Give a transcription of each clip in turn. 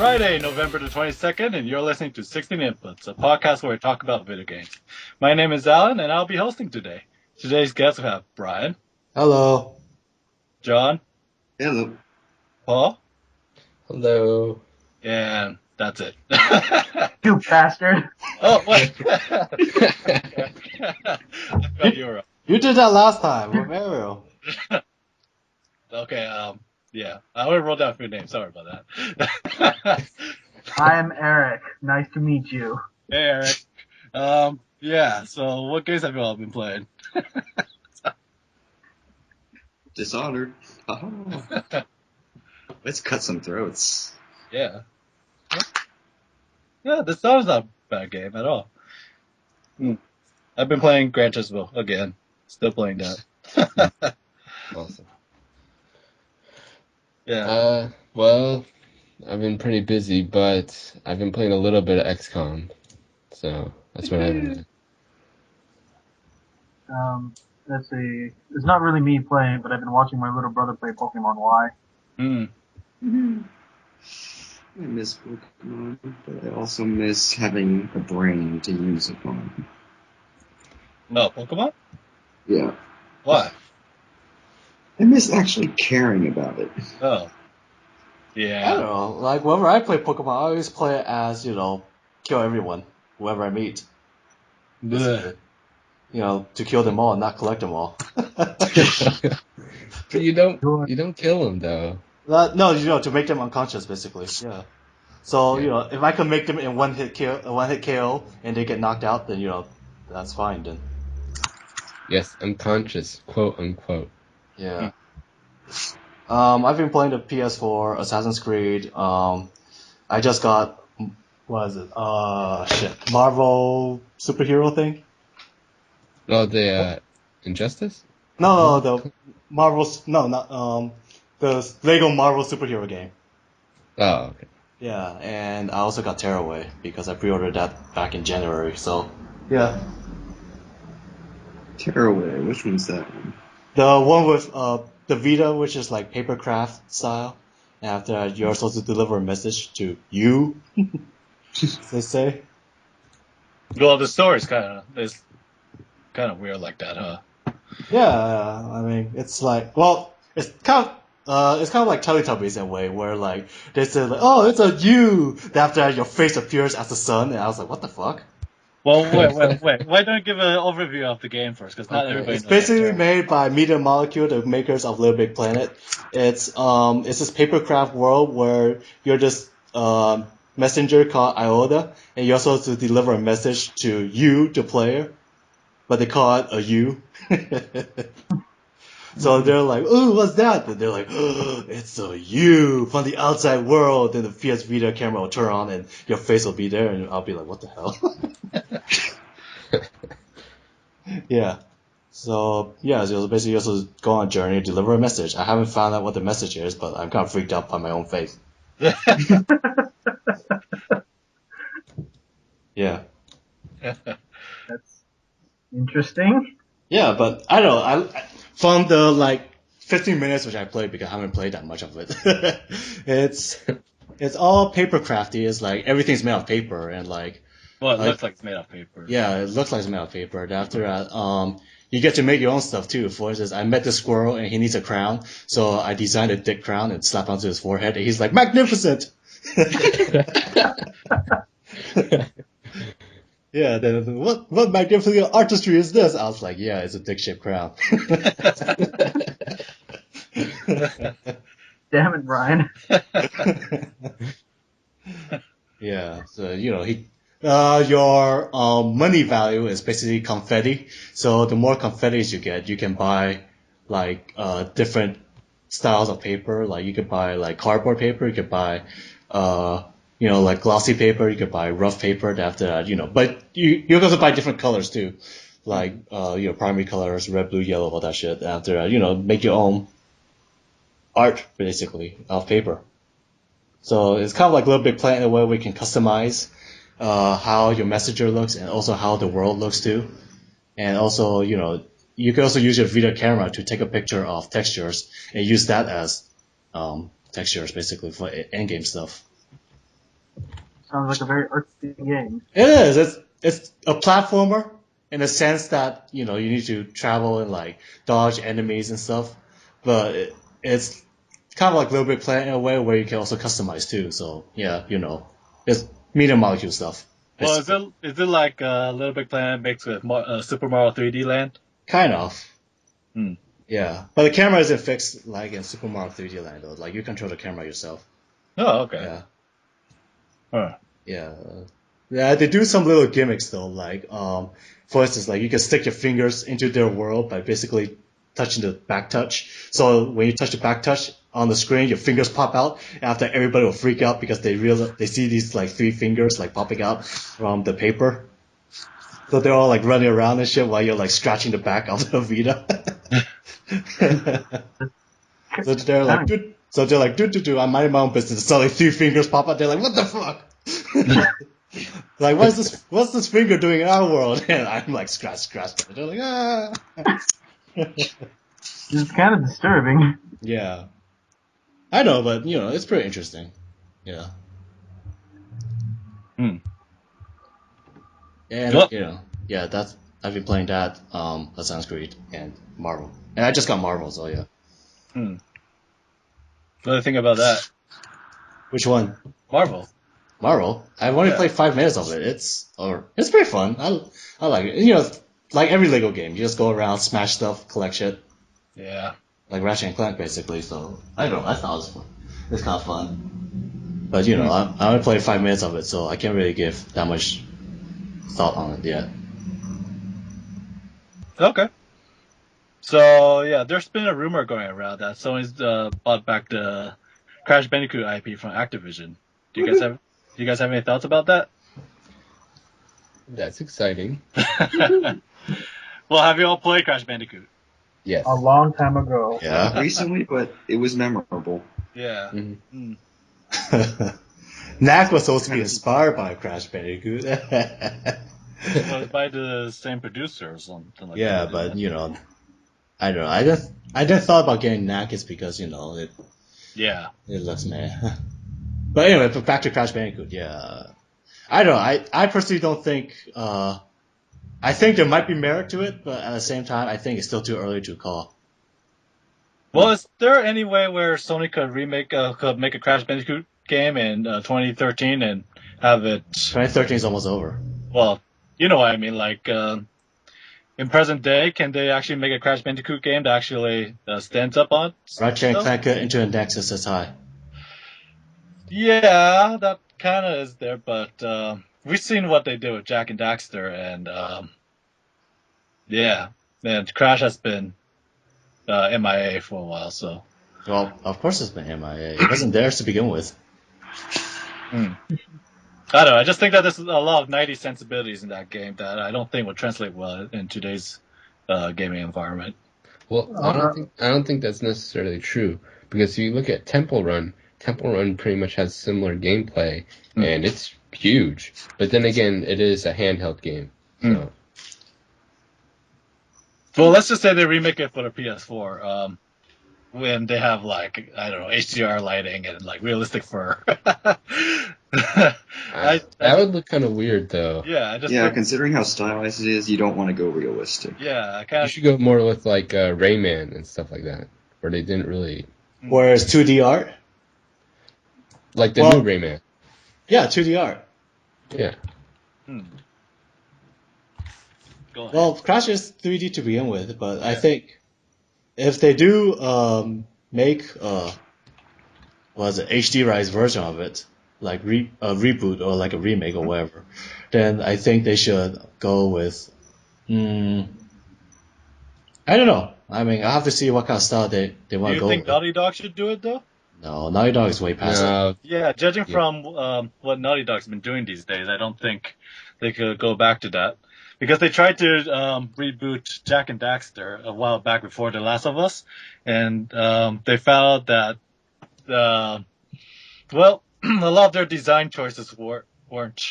Friday, November the 22nd, and you're listening to 16 Inputs, a podcast where we talk about video games. My name is Alan, and I'll be hosting today. Today's guests we have Brian. Hello. John. Hello. Paul. Hello. And that's it. You bastard. Oh, what? You did that last time with Ariel. Okay, yeah. I already wrote down a few names. Sorry about that. I am Eric. Nice to meet you. Hey, Eric. Yeah, so what games have you all been playing? Dishonored. Oh. Let's cut some throats. Yeah. Yeah, this sounds not a bad game at all. I've been playing Gran Turismo again. Still playing that. Awesome. Yeah. Well, I've been pretty busy, but I've been playing a little bit of XCOM. So that's what I've been doing. Let's see. It's not really me playing, but I've been watching my little brother play Pokemon Y. I miss Pokemon, but I also miss having a brain to use it on. No, Pokemon? Yeah. Why? I miss actually caring about it. Oh. Yeah. I don't know. Like, whenever I play Pokemon, I always play it as, kill everyone, whoever I meet. Ugh. To kill them all and not collect them all. But you don't kill them though. No, to make them unconscious, basically. Yeah. So, if I can make them in one hit KO, and they get knocked out, then, that's fine then. Yes, unconscious, quote unquote. Yeah. I've been playing the PS4, Assassin's Creed. I just got, what is it? Marvel superhero thing? Oh, the Injustice? No, the Marvel's, no, not, the Lego Marvel superhero game. Oh, okay. Yeah, and I also got Tearaway because I pre-ordered that back in January, so, yeah. Tearaway, which one's that one? The one with, the Vita, which is like papercraft style. And after that, you're supposed to deliver a message to you, as they say. Well, the story's kind of weird like that, huh? Yeah, I mean, it's like, well, it's kind of like Teletubbies in a way, where like they say like, oh, it's a you. After that, your face appears as the sun, and I was like, what the fuck? Well, wait. Why don't you give an overview of the game first? Because not everybody It's knows basically that. made by Media Molecule, the makers of Little Big Planet. It's this papercraft world where you're this messenger called Iota, and you're supposed to deliver a message to you, the player, but they call it a you. So they're like, ooh, what's that? And they're like, oh, it's a you from the outside world. Then the PS Vita camera will turn on and your face will be there, and I'll be like, what the hell? Yeah. So, basically you're supposed to go on a journey, deliver a message. I haven't found out what the message is, but I'm kind of freaked out by my own face. Yeah. That's interesting. Yeah, but I don't know. From the 15 minutes which I played, because I haven't played that much of it, it's all papercrafty. It's like everything's made of paper and Well, it looks like it's made of paper. Yeah, it looks like it's made of paper. And after that, you get to make your own stuff too. For instance, I met this squirrel and he needs a crown, so I designed a dick crown and slapped onto his forehead, and he's like, magnificent! Yeah, then what magnificent artistry is this? I was like, yeah, it's a dick-shaped crown. Damn it, Brian. Yeah, so your money value is basically confetti. So the more confettis you get, you can buy different styles of paper. Like you could buy cardboard paper, you could buy glossy paper, you could buy rough paper. After that, but you can also buy different colors too, primary colors, red, blue, yellow, all that shit. After that, make your own art basically of paper. So it's kind of like a Little Big Planet where we can customize how your messenger looks and also how the world looks too. And also, you can also use your Vita camera to take a picture of textures and use that as textures basically for endgame stuff. Sounds like a very artsy game. It is. It's a platformer in the sense that you need to travel and like dodge enemies and stuff, but it's kind of like Little Big Planet in a way where you can also customize too. So yeah, it's medium molecule stuff. Well, It's is it like Little Big Planet mixed with Super Mario 3D Land? kind of. Hmm. Yeah, but the camera isn't fixed like in Super Mario 3D Land though. Like you control the camera yourself. Oh, okay. Yeah, Huh. yeah, yeah. They do some little gimmicks though. Like for instance, like you can stick your fingers into their world by basically touching the back touch. So when you touch the back touch on the screen, your fingers pop out. After everybody will freak out because they see these like 3 fingers like popping out from the paper. So they're all like running around and shit while you're like scratching the back of the Vita. So they're like, dude. So they're like, dude. I'm minding my own business. So like 3 fingers pop out. They're like, what the fuck? Like, what's this finger doing in our world? And I'm like, scratch. They're like, ah. It's kind of disturbing. Yeah. I know, but it's pretty interesting. Yeah. Hmm. And Well, yeah, I've been playing that, Assassin's Creed and Marvel. And I just got Marvel, so yeah. hmm. What do you think about that? Which one? Marvel. Marvel. I've only Yeah. played 5 minutes of it. It's pretty fun. I like it. Like every Lego game, you just go around, smash stuff, collect shit, Yeah. like Ratchet and Clank basically. So I don't know. I thought it was fun. It's kind of fun. But Hmm. I only played 5 minutes of it, so I can't really give that much thought on it yet. Okay. So yeah, there's been a rumor going around that Sony's bought back the Crash Bandicoot IP from Activision. Do you guys have any thoughts about that? That's exciting. Well, have you all played Crash Bandicoot? Yes. A long time ago. Yeah. Recently, but it was memorable. Yeah. Mhm. Hmm. Knack was supposed to be inspired by Crash Bandicoot. So it's by the same producer or something like Yeah, that. but I don't know. I just thought about getting Knack is because Yeah. it looks meh. But anyway, but back to Crash Bandicoot. Yeah, I don't know. I personally don't think. I think there might be merit to it, but at the same time, I think it's still too early to call. Well, is there any way where Sony could make a Crash Bandicoot game in 2013 and have it? 2013 is almost over. Well, you know what I mean. Like in present day, can they actually make a Crash Bandicoot game that actually stands up on Ratchet and stuff? Clank into a Nexus is high. Yeah, that kind of is there, but we've seen what they did with Jack and Daxter, and yeah, and Crash has been MIA for a while, so. Well, of course it's been MIA. It wasn't theirs to begin with. I don't know. I just think that there's a lot of 90s sensibilities in that game that I don't think would translate well in today's gaming environment. Well, I don't think that's necessarily true because if you look at Temple Run pretty much has similar gameplay and it's huge. But then again, it is a handheld game. So. Well, let's just say they remake it for the PS4. When they have like I don't know HDR lighting and like realistic fur. That would look kind of weird though. Yeah, Considering how stylized it is, you don't want to go realistic. Yeah, You should go more with like Rayman and stuff like that, where they didn't really. Whereas 2D art. Like the new Rayman. Yeah, 2D art. Yeah. Go ahead. Well, Crash is 3D to begin with, but I think if they do make HD rise version of it, like a reboot or like a remake or whatever, then I think they should go with. I don't know. I mean, I have to see what kind of style they want to go with. Do you think Naughty Dog should do it though? No, Naughty Dog is way past it. Yeah, judging from what Naughty Dog's been doing these days, I don't think they could go back to that. Because they tried to reboot Jak and Daxter a while back before The Last of Us, and they found that, a lot of their design choices weren't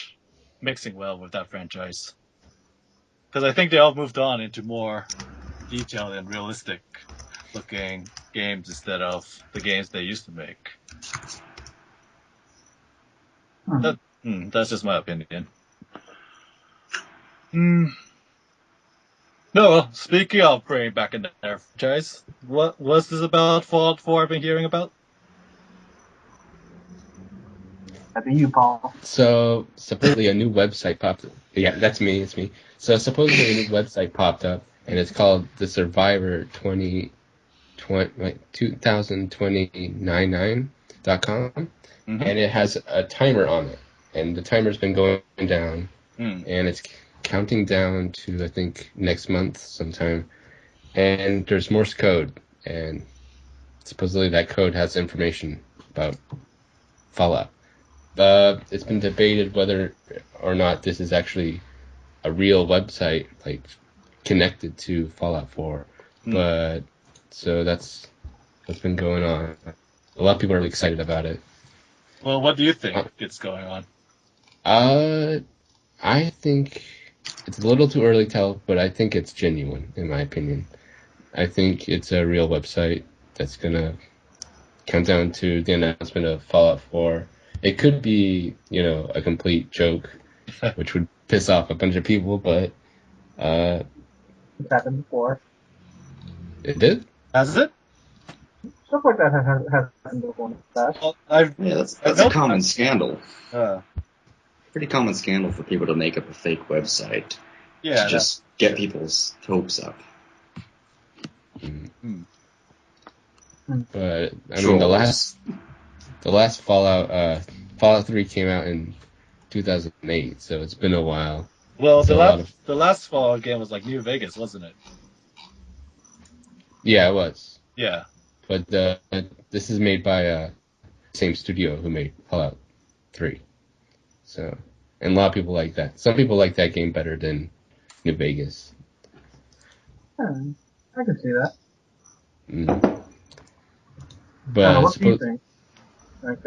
mixing well with that franchise. Because I think they all moved on into more detailed and realistic looking games instead of the games they used to make. That's just my opinion. Hmm. No, well, speaking of bringing back in the franchise, what was this about Fallout 4 I've been hearing about? That'd be you, Paul. So supposedly a new website popped up. Yeah, that's me. It's me. So supposedly a new website popped up, and it's called the Survivor 2029.com, and it has a timer on it, and the timer's been going down, and it's counting down to I think next month sometime, and there's Morse code, and supposedly that code has information about Fallout. It's been debated whether or not this is actually a real website, like connected to Fallout 4. But so that's what's been going on. A lot of people are really excited about it. Well, what do you think is going on? I think it's a little too early to tell, but I think it's genuine, in my opinion. I think it's a real website that's gonna count down to the announcement of Fallout 4. It could be, a complete joke, which would piss off a bunch of people, but It's happened before. it did. Has it? Stuff like that has happened before in the past. Well, that's a common scandal. Pretty common scandal for people to make up a fake website to just get people's hopes up. But I mean, the last Fallout 3 came out in 2008, so it's been a while. Well, the last Fallout game was like New Vegas, wasn't it? Yeah, it was. Yeah. But this is made by same studio who made Fallout 3. So, and a lot of people like that. Some people like that game better than New Vegas. I can see that. But what do you think? Like,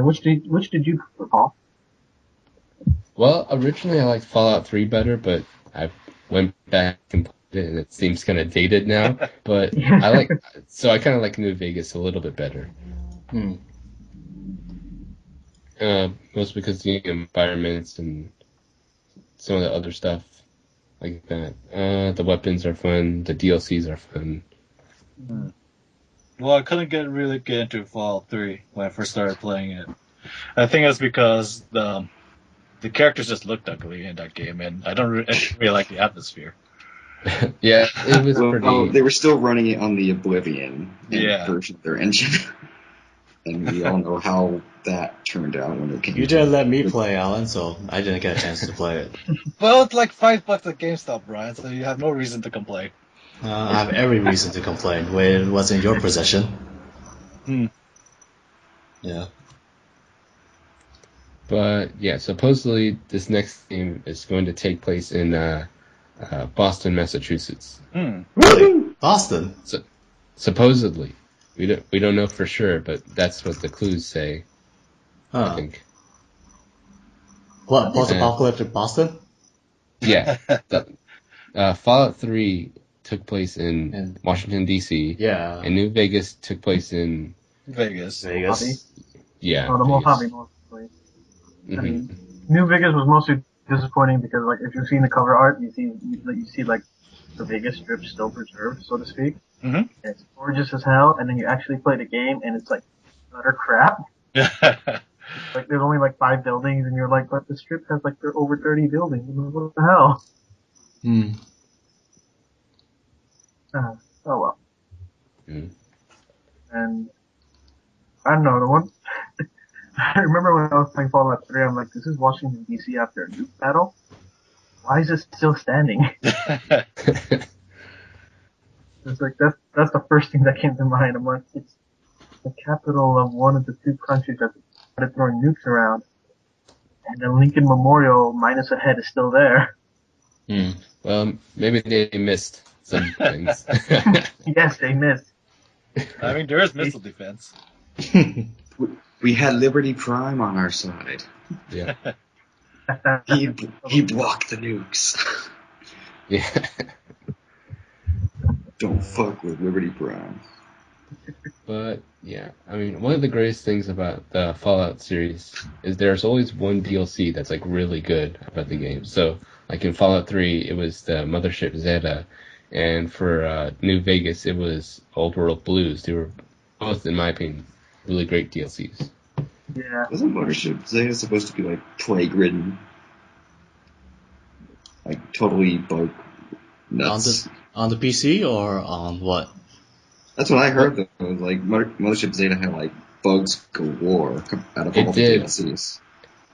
which did you prefer, Paul? Well, originally I liked Fallout 3 better, but I went back and played it, and it seems kind of dated now. But I kind of like New Vegas a little bit better. Mostly because the environments and some of the other stuff like that. The weapons are fun. The DLCs are fun. Well, I couldn't really get into Fallout 3 when I first started playing it. I think it's because the characters just looked ugly in that game, and I don't really like the atmosphere. Yeah, it was pretty. They were still running it on the Oblivion version of their engine. And we all know how that turned out when it came. You didn't let me play, Alan, so I didn't get a chance to play it. Well, it's like $5 at GameStop, Brian, so you have no reason to complain. I have every reason to complain when it was in your possession. Yeah. But yeah, supposedly this next game is going to take place in Boston, Massachusetts. Really? Boston? Supposedly. We don't know for sure, but that's what the clues say. I think. What, post-apocalyptic Boston? Yeah. Fallout 3 took place in Washington, D.C. Yeah. And New Vegas took place in... Vegas. Yeah. Oh, the Mojave mostly. I mean, New Vegas was mostly disappointing because, like, if you've seen the cover art, you see like the Vegas Strip still preserved, so to speak. And it's gorgeous as hell, and then you actually play the game, and it's like utter crap. Like there's only like 5 buildings, and you're like, but the Strip has like over 30 buildings. What the hell? Oh well. And I don't know, the one. I remember when I was playing Fallout 3, I'm like, this is Washington D.C. after a nuke battle. Why is it still standing? It's like that's the first thing that came to mind. I'm like, it's the capital of one of the 2 countries that started throwing nukes around, and the Lincoln Memorial minus a head is still there. Well, maybe they missed some things. Yes, they missed. I mean, there is missile defense. We had Liberty Prime on our side. Yeah. He blocked the nukes. Yeah. Don't fuck with Liberty Prime. But yeah, I mean, one of the greatest things about the Fallout series is there's always one DLC that's like really good about the game. So like in Fallout 3, it was the Mothership Zeta, and for New Vegas, it was Old World Blues. They were both, in my opinion, really great DLCs. Yeah. Wasn't Mothership Zeta supposed to be like plague ridden? Like totally bug nuts. On the PC or on what? That's what I heard. Though. It was like Mothership Zeta had like bugs galore out of all the DLCs.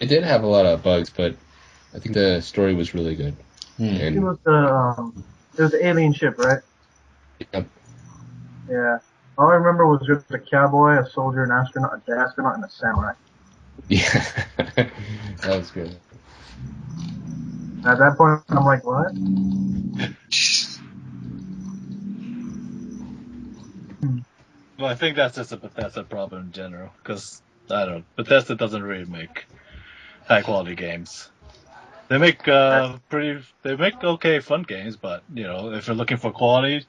It did have a lot of bugs, but I think the story was really good. And it was the alien ship, right? Yep. Yeah. All I remember was just a cowboy, a soldier, an astronaut, and a samurai. Yeah, that was good. At that point, I'm like, what? Well, I think that's just a Bethesda problem in general, because I don't know, Bethesda doesn't really make high quality games. They make okay fun games, but if you're looking for quality,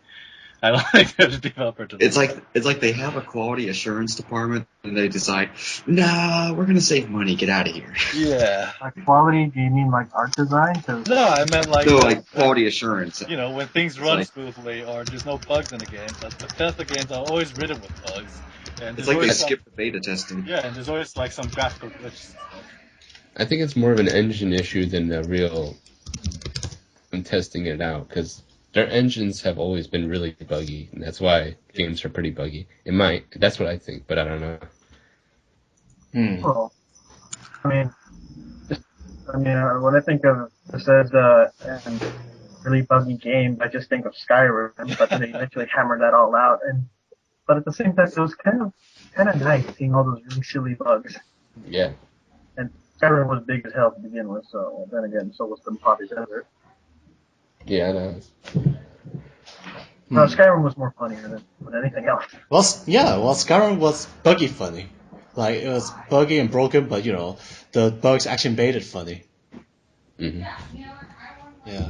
I don't think they're the developer to. It's like they have a quality assurance department, and they decide, nah, we're gonna save money, get out of here. Yeah. Like quality? Do you mean like art design? No, I meant like quality assurance. When things run smoothly or there's no bugs in the game. But Bethesda games are always ridden with bugs. And it's like they skip the beta testing. Yeah, and there's always like some graphical glitches. I think it's more of an engine issue than a real testing it out, because their engines have always been really buggy, and that's why games are pretty buggy. That's what I think, but I don't know. Well, when I think of Bethesda and really buggy games, I just think of Skyrim, but they eventually hammered that all out. But at the same time, it was kind of nice seeing all those really silly bugs. Yeah. And Skyrim was big as hell to begin with, so then again, so was the Mojave Desert. Yeah, I know. Skyrim was more funnier than anything else. Well, Skyrim was buggy funny. Like, it was buggy and broken, but, the bugs actually made it funny. Mm-hmm. Yeah.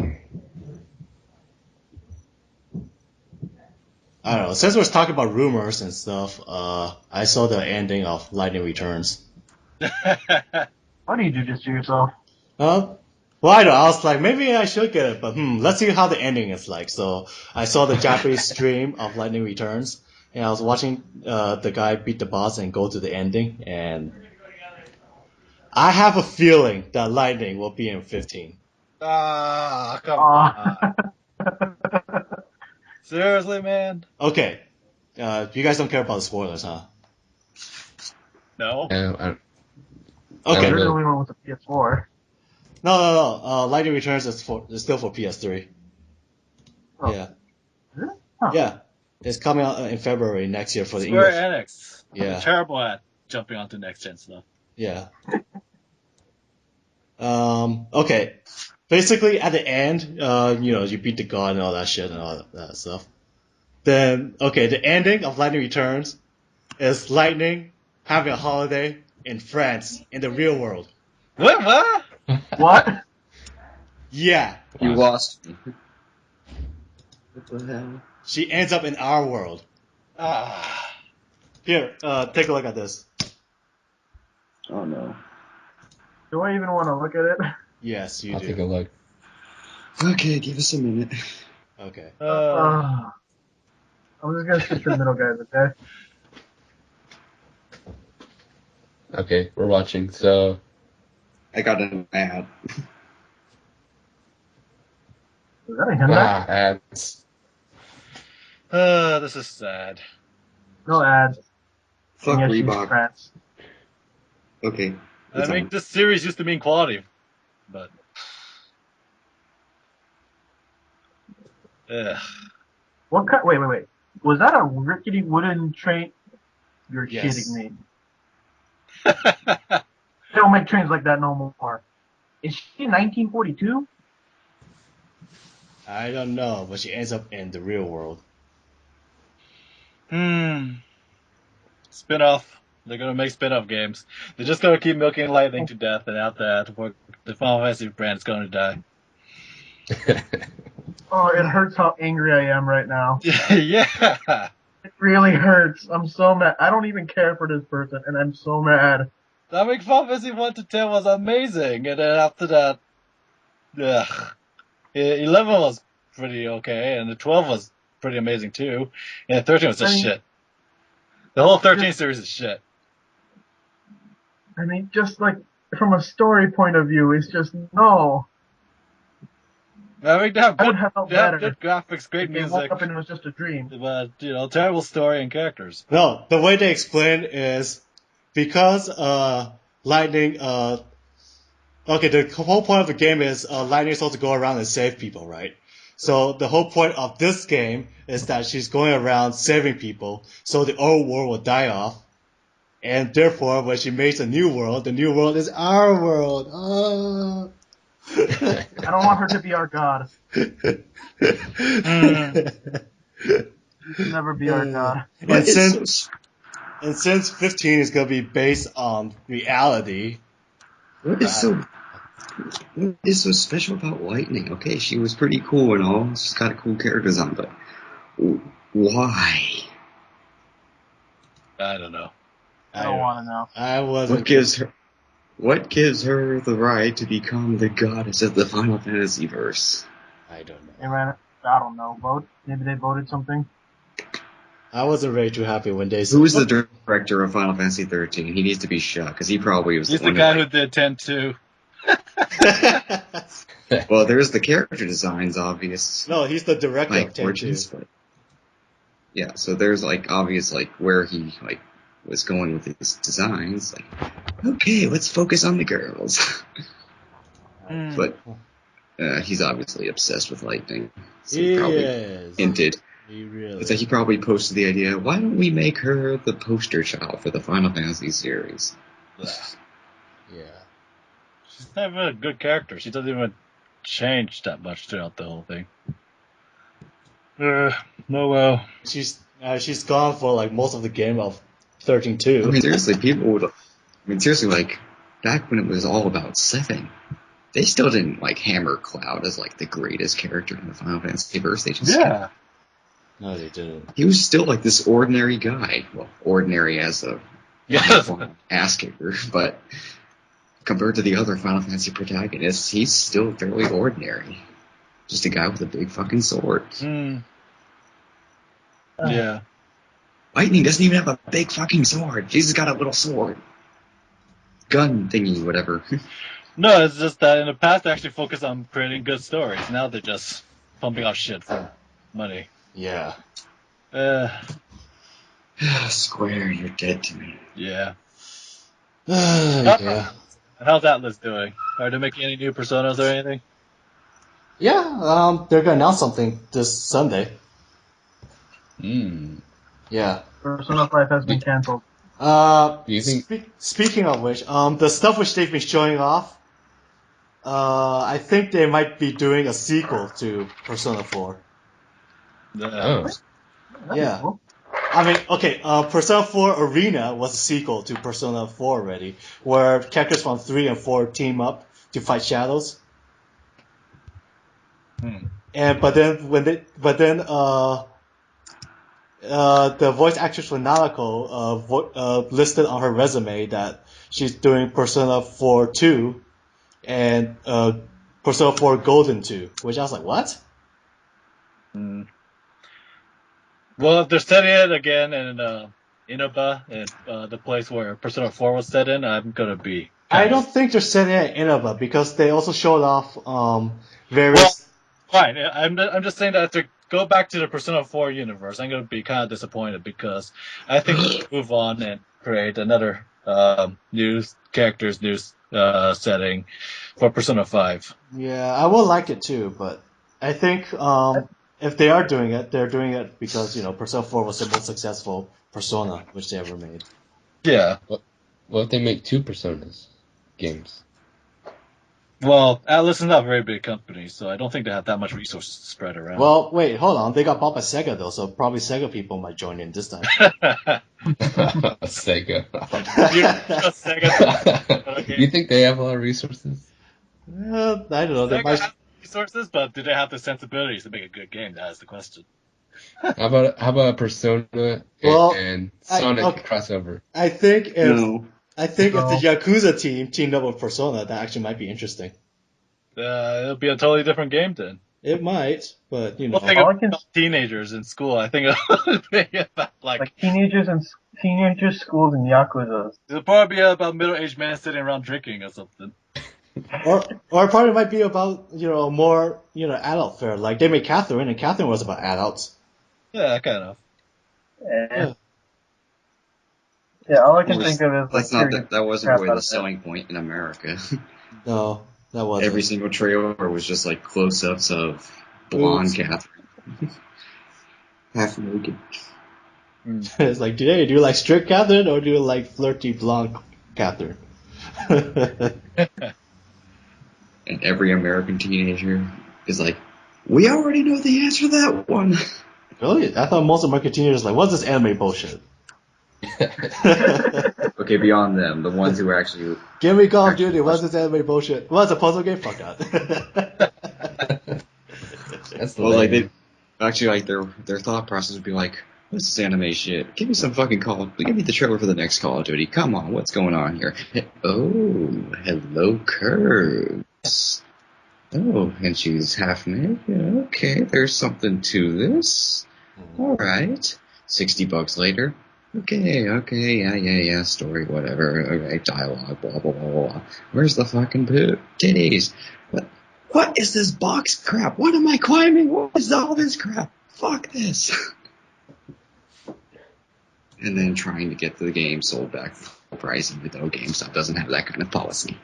I don't know. Since we're talking about rumors and stuff, I saw the ending of Lightning Returns. Why do you do this to yourself? Well, I don't know. I was like, maybe I should get it, but let's see how the ending is like. So I saw the Japanese stream of Lightning Returns, and I was watching the guy beat the boss and go to the ending, and I have a feeling that Lightning will be in 15. Come on. Seriously, man? Okay. You guys don't care about the spoilers, huh? No. Okay. You're the only one with a PS4. No. Lightning Returns is still for PS3. Oh. Yeah. Really? Huh. Yeah. It's coming out in February next year for the Square English. Enix. Yeah. They're terrible at jumping onto next gen stuff. Yeah. Okay. Basically, at the end, you beat the god and all that shit and all that stuff. Then, the ending of Lightning Returns is Lightning having a holiday in France, in the real world. What? What? Yeah. You lost me. What the hell? She ends up in our world. Here, take a look at this. Oh no. Do I even want to look at it? Yes, you I'll do. take a look. Okay, give us a minute. Okay. I'm just gonna skip the middle, guys, okay? Okay, we're watching, so... I got an ad. Is that a Hyundai? Ads. This is sad. No ads. Fuck yes, Reebok. Okay. I mean, this series used to mean quality, but... What kind? Wait. Was that a rickety wooden train? You're Yes. shitting me. They don't make trains like that no more. Is she 1942? I don't know, but she ends up in the real world. Spin-off. They're gonna make spin-off games. They're just gonna keep milking Lightning to death, and after that, the Final Fantasy brand's gonna die. Oh, it hurts how angry I am right now. Yeah. It really hurts. I'm so mad. I don't even care for this person, and I'm so mad. I mean, Final Fantasy 1 to 10 was amazing, and then after that, ugh. 11 was pretty okay, and the 12 was pretty amazing too, and 13 was just shit. The whole 13 series is shit. I mean, just like from a story point of view, it's just no. I mean, they have good graphics, great music. They woke up and it was just a dream. But, terrible story and characters. No, the way they explain is because Lightning. Okay, the whole point of the game is Lightning is supposed to go around and save people, right? So the whole point of this game is that she's going around saving people, so the old world will die off. And therefore, when she makes a new world, the new world is our world. I don't want her to be our god. You can never be our god. And since 15 is going to be based on reality. What is so special about Lightning? Okay, she was pretty cool and all. She's got a cool character design, but why? I don't know. I don't want to know. What gives her the right to become the goddess of the Final Fantasy verse? I don't know. Hey man, I don't know. Maybe they voted something. I wasn't very too happy when they said... Who is the director of Final Fantasy 13? He needs to be shot, because he probably was... He's the guy who did 10-2. Well, there's the character designs, obvious. No, he's the director of 10-2. Yeah, so there's, obvious, where he, was going with his designs. Okay, let's focus on the girls. But he's obviously obsessed with Lightning. So he probably hinted. It's like he probably posted the idea, why don't we make her the poster child for the Final Fantasy series? Yeah. She's not even a good character. She doesn't even change that much throughout the whole thing. No, well. She's gone for, most of the game of 13-2. I mean, seriously, back when it was all about 7, they still didn't, hammer Cloud as, the greatest character in the Final Fantasy verse. They just... Yeah. No, they didn't. He was still, this ordinary guy. Well, ordinary as a ass kicker, but compared to the other Final Fantasy protagonists, he's still fairly ordinary. Just a guy with a big fucking sword. Yeah. Lightning doesn't even have a big fucking sword. She's just got a little sword. Gun thingy, whatever. No, it's just that in the past they actually focused on creating good stories. Now they're just pumping out shit for money. Yeah. Square, you're dead to me. Yeah. Yeah. How's Atlus doing? Are they making any new Personas or anything? Yeah, they're gonna announce something this Sunday. Yeah. Persona 5 has been cancelled. Do you think... Speaking of which, the stuff which they've been showing off, I think they might be doing a sequel to Persona 4. Yeah. Cool. I mean, okay, Persona 4 Arena was a sequel to Persona 4 already, where characters from 3 and 4 team up to fight shadows. But then the voice actress for Nanako listed on her resume that she's doing Persona 4 2 and Persona 4 Golden 2, which I was like, what? Well, if they're setting it again in Inaba, the place where Persona 4 was set in, I'm gonna be... I don't think they're setting it in Inaba, because they also showed off various... Well, fine. I'm just saying that if they go back to the Persona 4 universe, I'm gonna be kind of disappointed, because I think we should move on and create another new characters, new setting for Persona 5. Yeah, I would like it too, but I think if they are doing it, they're doing it because, Persona 4 was the most successful Persona which they ever made. Yeah. What if they make 2 Personas games? Well, Atlus is not a very big company, so I don't think they have that much resources to spread around. Well, wait, hold on. They got bought by Sega, though, so probably Sega people might join in this time. Sega. Sega. You think they have a lot of resources? I don't know. They Sega might... have resources, but do they have the sensibilities to make a good game? That is the question. How about a Persona and Sonic crossover? I think if No. if the Yakuza team teamed up with Persona, that actually might be interesting. It'll be a totally different game then. It might, but you know. Well, think about teenagers in school. I think it'll be about like teenagers schools and Yakuza. It'll probably be about middle-aged men sitting around drinking or something. Or it probably might be about, more, adult fare. Like, they made Catherine, and Catherine was about adults. Yeah, kind of. Yeah, all I can think of is that's not that wasn't really the selling point in America. No, that wasn't. Every single trailer was just like close-ups of blonde Catherine, half naked. It's like, do you like strict Catherine or do you like flirty blonde Catherine? And every American teenager is like, we already know the answer to that one. Really? I thought most American teenagers were like, what's this anime bullshit? Okay, beyond them, the ones who actually... Give me Call of Duty, what's this anime bullshit? What's a puzzle game? Fuck that. That's their thought process would be like, what's this anime shit? Give me some fucking give me the trailer for the next Call of Duty. Come on, what's going on here? Oh, hello, Curves. Oh, and she's half naked. Okay, there's something to this. Alright. $60 later. Okay, yeah, story, whatever. Alright, dialogue, blah, blah, blah, blah. Where's the fucking titties? What is this box crap? What am I climbing? What is all this crap? Fuck this. And then trying to get the game sold back for price, even though GameStop doesn't have that kind of policy.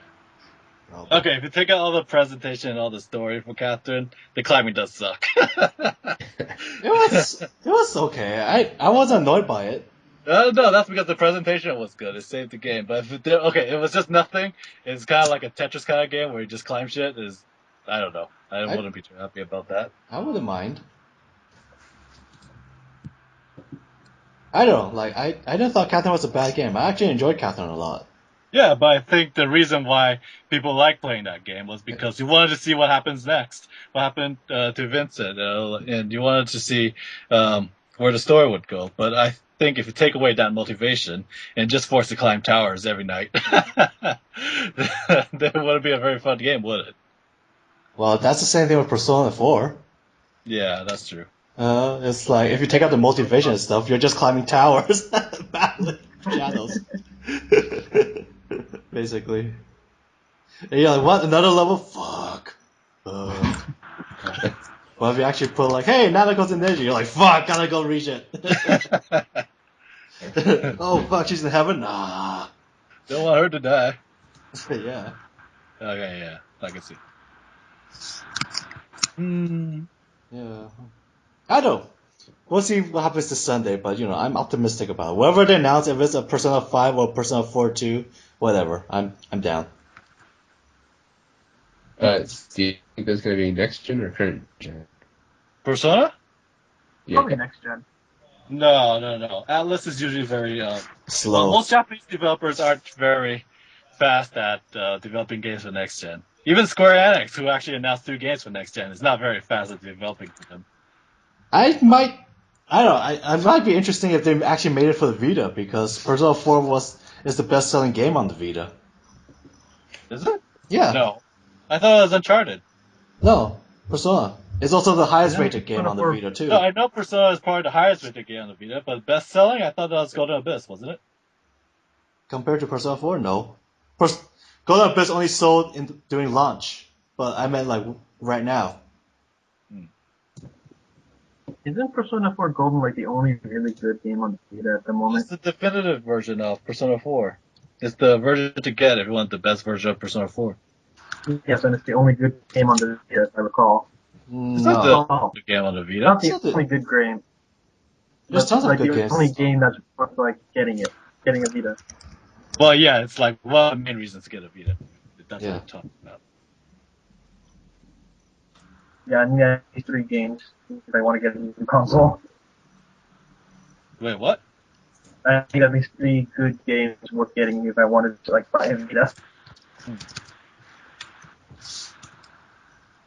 Okay, if you take out all the presentation and all the story for Catherine, the climbing does suck. It was okay. I wasn't annoyed by it. No, that's because the presentation was good. It saved the game. But if it was just nothing. It's kind of like a Tetris kind of game where you just climb shit. I don't know. I wouldn't be too happy about that. I wouldn't mind. I don't know. Like, I didn't thought Catherine was a bad game. I actually enjoyed Catherine a lot. Yeah, but I think the reason why people like playing that game was because you wanted to see what happens next. What happened to Vincent, and you wanted to see where the story would go. But I think if you take away that motivation and just force to climb towers every night, then it wouldn't be a very fun game, would it? Well, that's the same thing with Persona 4. Yeah, that's true. It's like, if you take out the motivation and stuff, you're just climbing towers, battling shadows. Basically. And you're like, what? Another level? Fuck. Well, if you actually put like, hey, Nana goes in ninja, you're like, fuck, gotta go reach it. Oh, fuck, she's in heaven? Nah. Don't want her to die. Yeah. Okay, yeah, I can see. Yeah. I don't know. We'll see what happens this Sunday, but I'm optimistic about it. Whatever they announce, if it's a Persona 5 or Persona 4 2, whatever, I'm down. Do you think that's going to be next gen or current gen? Persona? Yeah. Probably next gen. No. Atlus is usually very slow. Well, most Japanese developers aren't very fast at developing games for next gen. Even Square Enix, who actually announced 2 games for next gen, is not very fast at developing for them. I don't know. It might be interesting if they actually made it for the Vita, because Persona 4 is the best-selling game on the Vita. Is it? Yeah. No. I thought it was Uncharted. No, Persona. It's also the highest-rated game on the Vita, too. No, I know Persona is probably the highest-rated game on the Vita, but best-selling? I thought that was Golden Abyss, wasn't it? Compared to Persona 4, no. Golden Abyss only sold during launch, but I meant, like, right now. Isn't Persona 4 Golden like the only really good game on the Vita at the moment? It's the definitive version of Persona 4. It's the version to get if you want the best version of Persona 4. Yes, and it's the only good game on the Vita, if I recall. It's not the only game on the Vita. Not the only good game. There's tons of good games. The only game that's worth like getting a Vita. Well, yeah, it's like one of the main reasons to get a Vita. That's what I'm talking about. Yeah, I need at least 3 games if I want to get a new console. Wait, what? I need at least 3 good games worth getting if I wanted to like buy a Vita.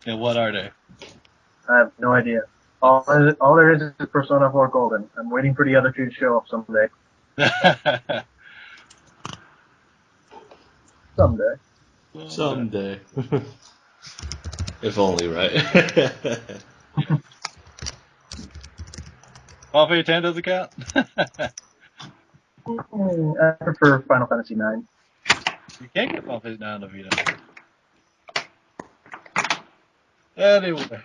And what are they? I have no idea. All there is Persona 4 Golden. I'm waiting for the other two to show up someday. Someday. Someday. If only, right? Final Fantasy 10 doesn't count. I prefer Final Fantasy 9. You can't get Final Fantasy 9 on the Vita. Anyway,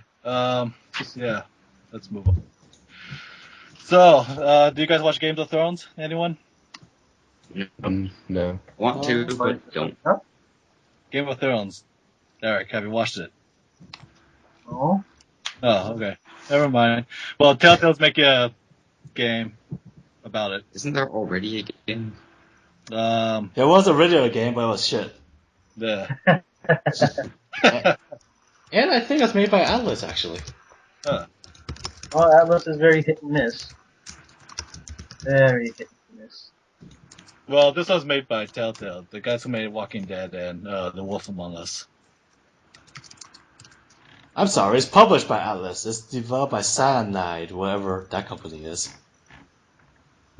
yeah, let's move on. So, do you guys watch Games of Thrones? Anyone? No. Want to, but don't. Huh? Game of Thrones. Derek, have you watched it? Oh. Oh, okay. Never mind. Well, Telltale's making a game about it. Isn't there already a game? There was a regular game, but it was shit. Yeah. And I think it's made by Atlus, actually. Well, Atlus is very hit and miss. Very hit and miss. Well, this was made by Telltale, the guys who made Walking Dead and The Wolf Among Us. I'm sorry, it's published by Atlus. It's developed by Cyanide, whatever that company is.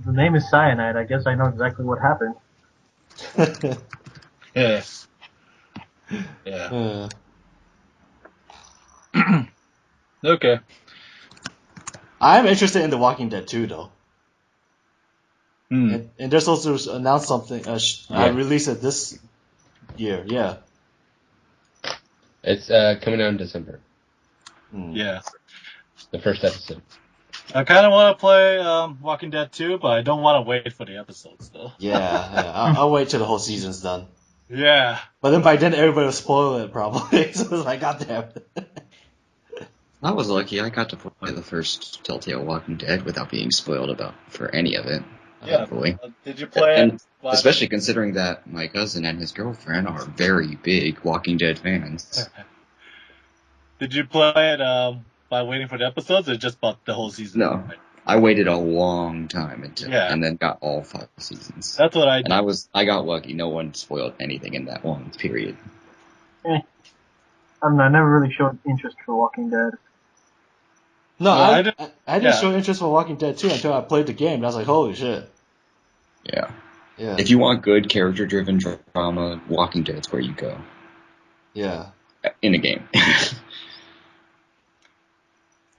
The name is Cyanide. I guess I know exactly what happened. Yes. Yeah. Okay. I'm interested in The Walking Dead too, though. Hmm. And they're supposed to announce something. I released it this year. Yeah. It's coming out in December. Yeah. The first episode. I kind of want to play Walking Dead 2, but I don't want to wait for the episodes, though. Yeah. I'll wait till the whole season's done. Yeah. But then by then everybody will spoil it probably. So it's like, goddamn. I was lucky. I got to play the first Telltale Walking Dead without being spoiled for any of it. Yeah. Hopefully. Did you play And it? especially considering that my cousin and his girlfriend are very big Walking Dead fans. Did you play it by waiting for the episodes, or just bought the whole season? No. I waited a long time and then got all 5 seasons. That's what I did. And I got lucky. No one spoiled anything in that one period. I never really showed interest for Walking Dead. No, Well, I didn't show interest for Walking Dead 2 until I played the game. And I was like, holy shit. Yeah. Yeah. If you want good character-driven drama, Walking Dead's where you go. Yeah. In a game.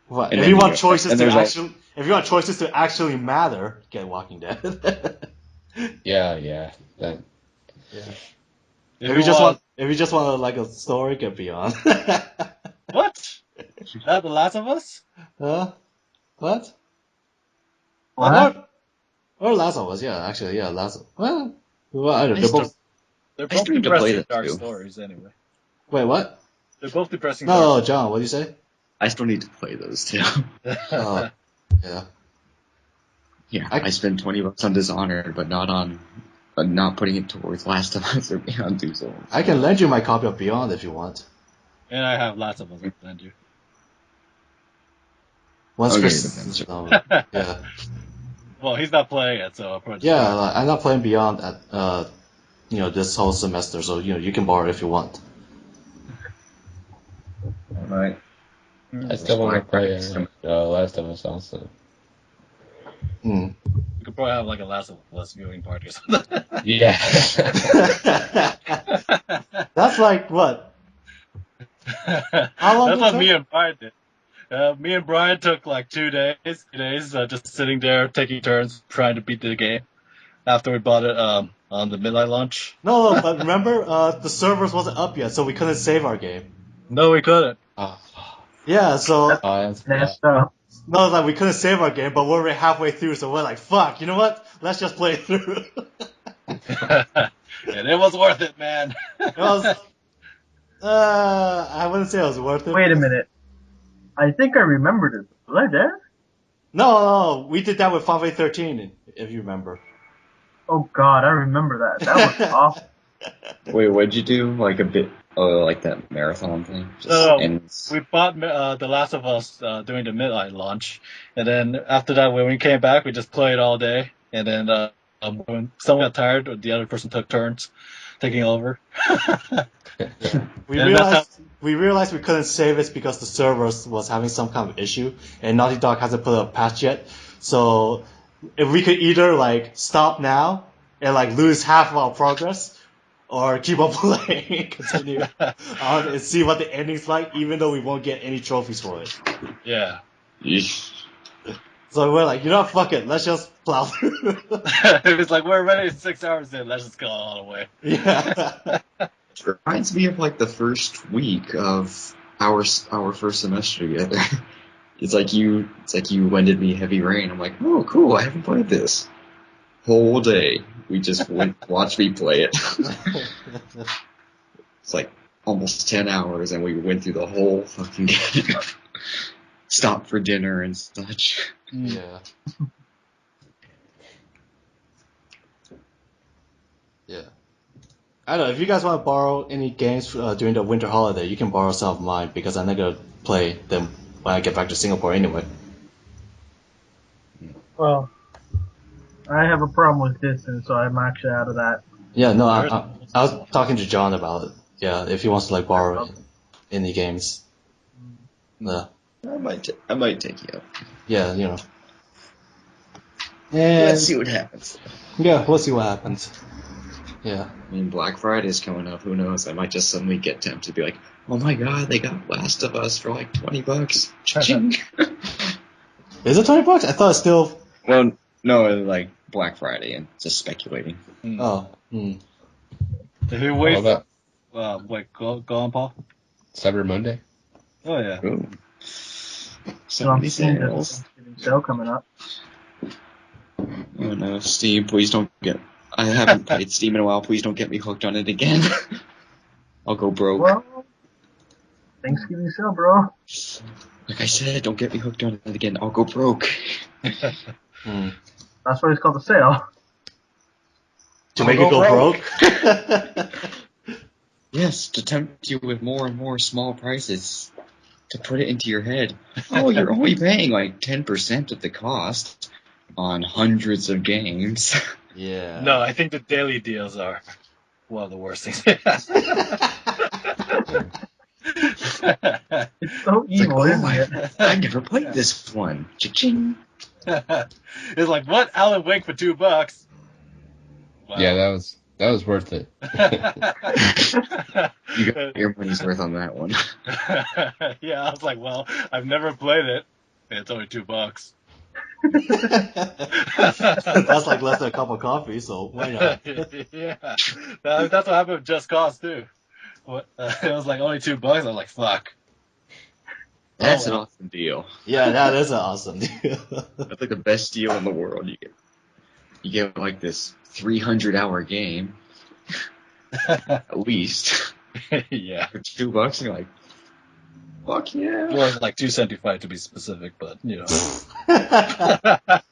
What? And If then you want you- choices and to there's actually matter, get Walking Dead. Yeah. That. Yeah. If If you just want like a story, get Beyond. What? The Last of Us? Huh? What? What? Or Last of Us, yeah, actually, yeah, Last of well, I don't know. They're both. They're I both still need to play depressing that dark too. stories, anyway. Wait, what? They're both depressing dark No, John, what do you say? I still need to play those too. Oh, yeah. Yeah, I- I spent $20 on Dishonored, but not putting it towards Last of Us or Beyond Two Souls. I can lend you my copy of Beyond if you want. And I have Last of Us to lend you. Once Okay, Chris, then, yeah, Well, he's not playing it, so I'll probably yeah. Like, I'm not playing Beyond at this whole semester, so you can borrow it if you want. Alright. I still want to play Last of Us also. Mm. We could probably have like a Last of Us viewing party or something. Yeah. That's like what? How long That's did it what take? me and Brian did. Me and Brian took like 2 days, just sitting there taking turns trying to beat the game after we bought it on the midnight launch. No, but remember, the servers wasn't up yet, so we couldn't save our game. No, we couldn't. Yeah, so That's Messed up. no, like we couldn't save our game, but we're already halfway through, so we're like, fuck, you know what? Let's just play it through. And it was worth it, man. It was, I wouldn't say it was worth it. Wait a minute. I think I remembered it. Was I there? No, we did that with Final Fantasy 13, if you remember. Oh god, I remember that. That was awful. Wait, what'd you do? Like a bit, like that marathon thing? We bought The Last of Us during the midnight launch, and then after that, when we came back, we just played all day. And then when someone got tired, the other person took turns taking over. Yeah. We And that's realized we couldn't save it because the servers was having some kind of issue, and Naughty Dog hasn't put a patch yet. So if we could either like stop now and like lose half of our progress, or keep on playing, continue on and see what the ending's like, even though we won't get any trophies for it. Yeah. Yeesh. So we're like, you know, fuck it, let's just plow through. It's like we're already 6 hours in. Let's just go all the way. Yeah. It reminds me of like the first week of our first semester together. It's like you lended me Heavy Rain. I'm like, oh cool, I haven't played this. Whole day we just watched me play it. It's like almost 10 hours, and we went through the whole fucking game. Stopped for dinner and such. Yeah. Yeah. I don't know, if you guys want to borrow any games during the winter holiday, you can borrow some of mine, because I'm not going to play them when I get back to Singapore anyway. Well, I have a problem with distance, so I'm actually out of that. Yeah, no, I was talking to John about it. Yeah, if he wants to like borrow any games. Yeah. I might take you up. Yeah, you know. And Let's see what happens. yeah, we'll see what happens. Yeah. I mean, Black Friday's coming up. Who knows? I might just suddenly get tempted to be like, oh my god, they got Last of Us for like $20. Cha-ching. Is it $20? I thought it's still. Well, no, like Black Friday, and just speculating. Oh. If you How wait, about go on, Paul. Cyber Monday? Oh yeah. Ooh. So So I'm many seeing the sales. Thanksgiving sale coming up. Oh no, Steam, please don't get. I haven't played Steam in a while. Please don't get me hooked on it again. I'll go broke. Well, Thanksgiving sale, bro. Like I said, don't get me hooked on it again. I'll go broke. That's why it's called a sale. To make it go broke? Yes, to tempt you with more and more small prices. To put it into your head. Oh, you're only paying like 10% of the cost on hundreds of games. Yeah. No, I think the daily deals are one of the worst things. It's so evil, isn't it? I've never played this one. Cha-ching. It's like, what? Alan Wake for $2? Wow. Yeah, that was worth it. You got your money's worth on that one. Yeah, I was like, well, I've never played it. And it's only $2. That's like less than a cup of coffee, so why not? Yeah, that's what happened with Just Cause too. It was like only $2. I was like, fuck. That's an awesome deal. Yeah, that is an awesome deal. That's like the best deal in the world. You get like this 300-hour game, at least, Yeah. for $2, and you're like, fuck yeah. Well, like $2.75 to be specific, but you know. Well,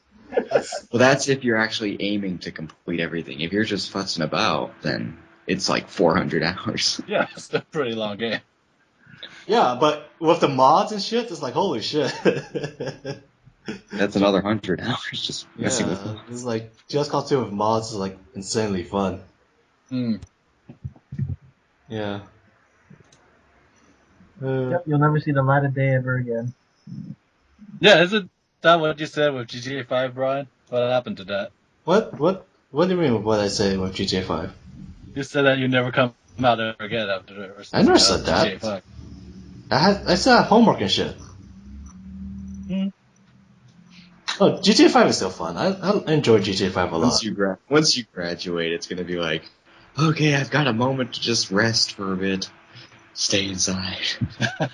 that's if you're actually aiming to complete everything. If you're just futzing about, then it's like 400 hours. Yeah, it's a pretty long game. Yeah, but with the mods and shit, it's like, holy shit. That's another 100 hours just messing with Yeah, it. it's like, Just Cause 2 with mods is like insanely fun. Yeah. Yep, you'll never see the light of day ever again. Yeah, isn't that what you said with GTA 5, Brian? What happened to that? What do you mean with what I say with GTA 5? You said that you never come out ever again after it. I never said that. GTA 5. I still have homework and shit. Oh, GTA 5 is still fun. I enjoy GTA 5 a lot. Once you graduate, it's gonna be like, okay, I've got a moment to just rest for a bit. Stay inside.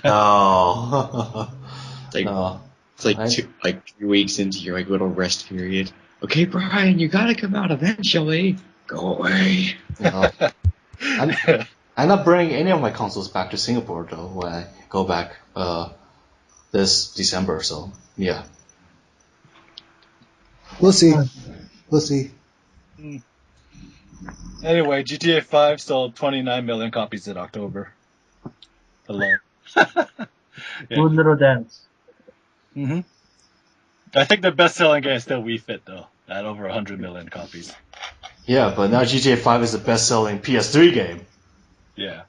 No. No. It's like 3 weeks into your like little rest period. Okay, Brian, you gotta come out eventually. Go away. No. I'm not bringing any of my consoles back to Singapore though when I go back this December. So yeah. We'll see. We'll see. Anyway, GTA 5 sold 29 million copies in October alone. Good little dance. I think the best-selling game is still Wii Fit, though, at over 100 million copies. Yeah, but now GTA 5 is the best-selling PS3 game. Yeah.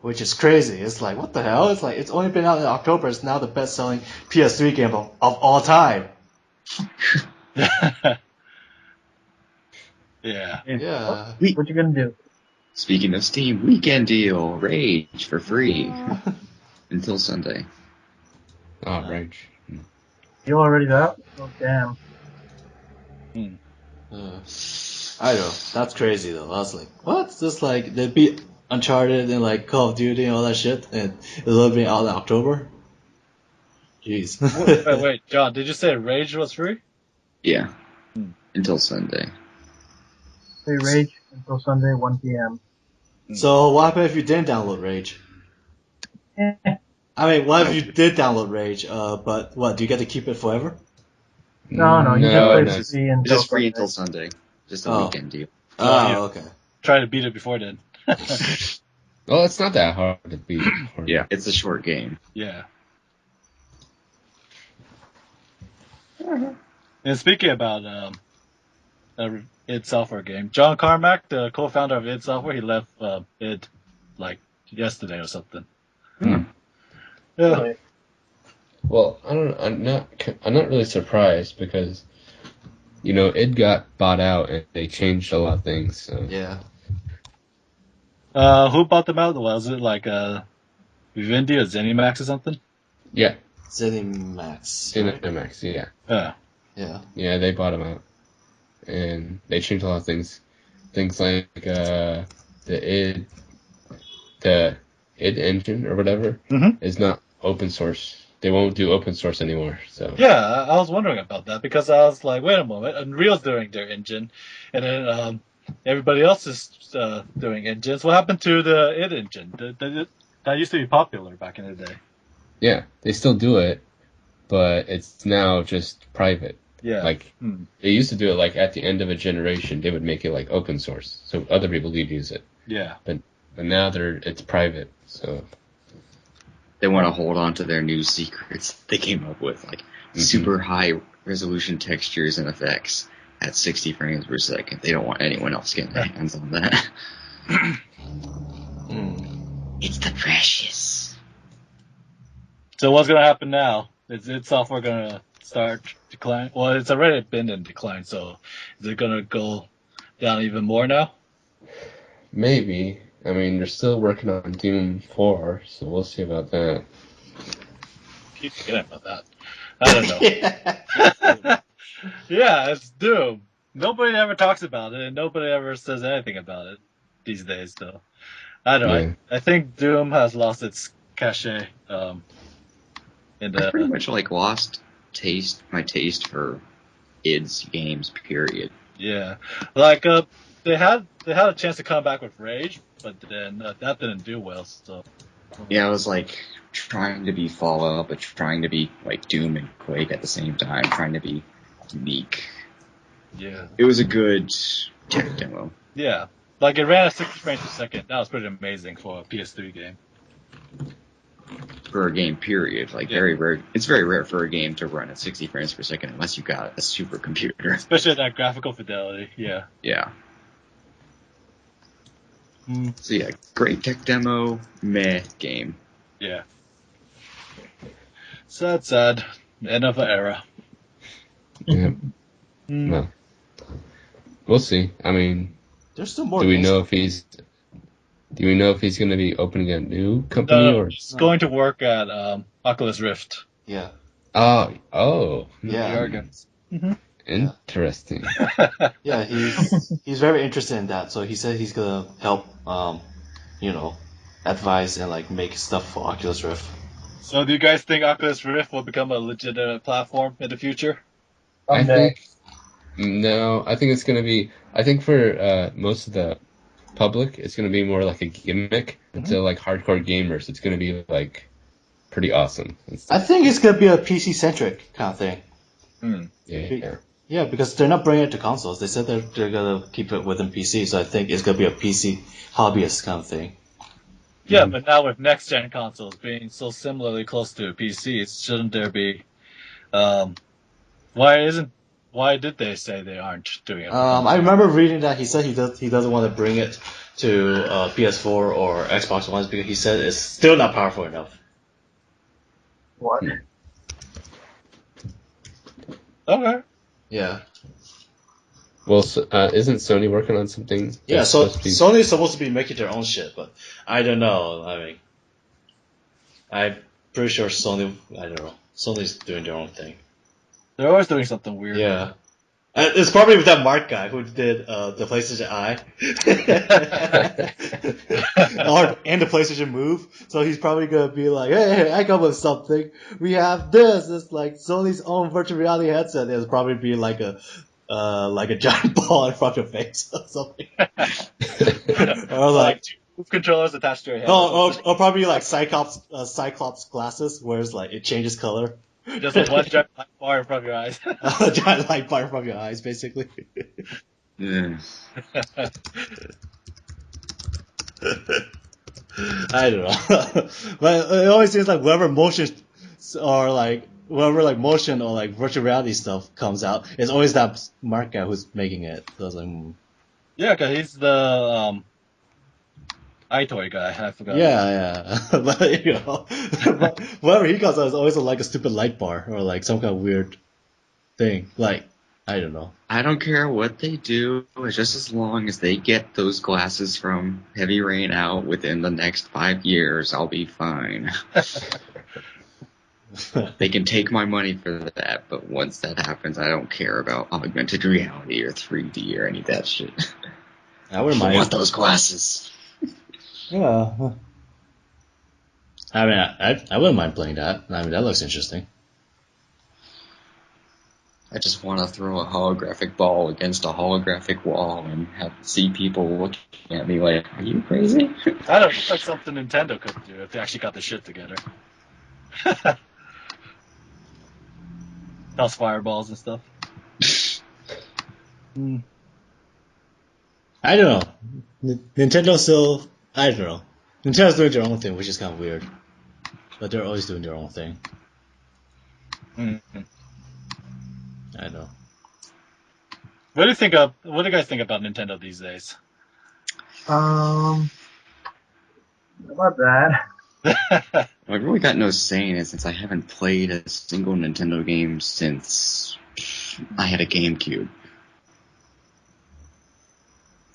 which is crazy. It's like, what the hell? It's like, it's only been out in October. It's now the best-selling PS3 game of all time. Yeah. Yeah. What you gonna do? Speaking of Steam, weekend deal, Rage for free until Sunday. Oh, Rage. You already that? Oh damn. I know. That's crazy though. I was like, what? Just like, they beat Uncharted and like Call of Duty and all that shit, and it's will be out in October? Jeez. Wait, John, did you say Rage was free? Yeah, until Sunday. Say Rage until Sunday, 1 p.m. So what happened if you didn't download Rage? I mean, what if you did download Rage? But what? Do you get to keep it forever? No, you just play It's free until just free Sunday. until Sunday. Just a weekend deal. Okay. Try to beat it before then. Well, it's not that hard to beat. Yeah, it's a short game. Yeah. And speaking about id Software game, John Carmack, the co-founder of id Software, he left id like yesterday or something. Hmm. Yeah. Really? Well, I'm not really surprised because, it got bought out and they changed a lot of things. So. Yeah. Who bought them out? Was it like Vivendi or ZeniMax or something? Yeah. ZeniMax. ZeniMax, yeah. Yeah. Yeah, they bought them out. And they changed a lot of things. Things like the id engine or whatever is not open source. They won't do open source anymore. So Yeah, I was wondering about that because I was like, wait a moment, Unreal's doing their engine, and then everybody else is doing engines. What happened to the id engine? That used to be popular back in the day. yeah, they still do it, but it's now just private. Yeah. Like they used to do it like at the end of a generation, they would make it like open source, so other people could use it. Yeah. But now it's private, so They want to hold on to their new secrets they came up with, like super high resolution textures and effects at 60 frames per second. They don't want anyone else getting their hands on that. It's the precious. So what's gonna happen now? Is id Software gonna start decline? Well, it's already been in decline, so is it gonna go down even more now? maybe. I mean, they're still working on Doom 4, so we'll see about that. Keep forgetting about that. I don't know. Yeah, it's Doom. Nobody ever talks about it, and nobody ever says anything about it these days, though. I don't know. Yeah. I think Doom has lost its cachet. I pretty much lost my taste for id's games. Period. Yeah, like they had a chance to come back with Rage, but then that didn't do well. So Yeah, I was trying to be Fallout, but trying to be Doom and Quake at the same time, trying to be unique. yeah, It was a good tech demo. yeah, like it ran at 60 frames per second. That was pretty amazing for a PS3 game. For a game, period. Very rare. It's very rare for a game to run at 60 frames per second unless you got a supercomputer. Especially at that graphical fidelity. Yeah. Yeah. So yeah, great tech demo, meh game. Yeah. Sad. End of an era. Yeah. Well, we'll see. I mean, There's still more. Do we know if he's going to be opening a new company No, or? he's going to work at Oculus Rift. Yeah. Oh. Yeah. Interesting. Yeah, he's very interested in that. So he said he's gonna help, advise and make stuff for Oculus Rift. So do you guys think Oculus Rift will become a legitimate platform in the future? I think it's going to be. I think for most of the public, it's going to be more like a gimmick. To hardcore gamers, it's going to be pretty awesome. I think it's gonna be a PC centric kind of thing. Yeah. Yeah, because they're not bringing it to consoles. They said they're gonna keep it within PC, so I think it's gonna be a PC hobbyist kind of thing. Yeah, but now with next gen consoles being so similarly close to PCs, shouldn't there be? Why did they say they aren't doing it? I remember reading that he said he doesn't want to bring it to PS4 or Xbox One because he said it's still not powerful enough. What? Okay. Yeah. Well, isn't Sony working on something? Yeah, that's so supposed to be... Sony's supposed to be making their own shit, but I don't know. I mean, I'm pretty sure Sony, I don't know. Sony's doing their own thing. They're always doing something weird. Yeah. It's probably with that Mark guy who did the PlayStation Eye and the PlayStation Move. So he's probably gonna be like, "Hey, I come with something. We have this. It's like Sony's own virtual reality headset. It'll probably be like a giant ball in front of your face or something, or like two controllers attached to your head. or probably like Cyclops glasses, where it's like it changes color." Just like one giant light bar in front of your eyes. A giant light bar from your eyes, basically. Yeah. I don't know, but it always seems like whenever motion or like motion or like virtual reality stuff comes out, it's always that Mark guy who's making it. So I was like, Yeah, because he's the iToy guy. I forgot. yeah, but you know, but whatever he comes out is always like a stupid light bar or like some kind of weird thing. Like I don't know. I don't care what they do, just as long as they get those glasses from Heavy Rain out within the next 5 years, I'll be fine. They can take my money for that, but once that happens, I don't care about augmented reality or 3D or any of that shit. I wouldn't I mind. want those glasses. Yeah. I mean, I wouldn't mind playing that. I mean, that looks interesting. I just want to throw a holographic ball against a holographic wall and see people looking at me like, are you crazy? I don't know, it's like something Nintendo could do if they actually got the shit together. Toss fireballs and stuff. I don't know. Nintendo still, I don't know. Nintendo's doing their own thing, which is kind of weird. But they're always doing their own thing. Mm-hmm. I don't know. What do you guys think about Nintendo these days? About that. I've really got no say in it since I haven't played a single Nintendo game since I had a GameCube.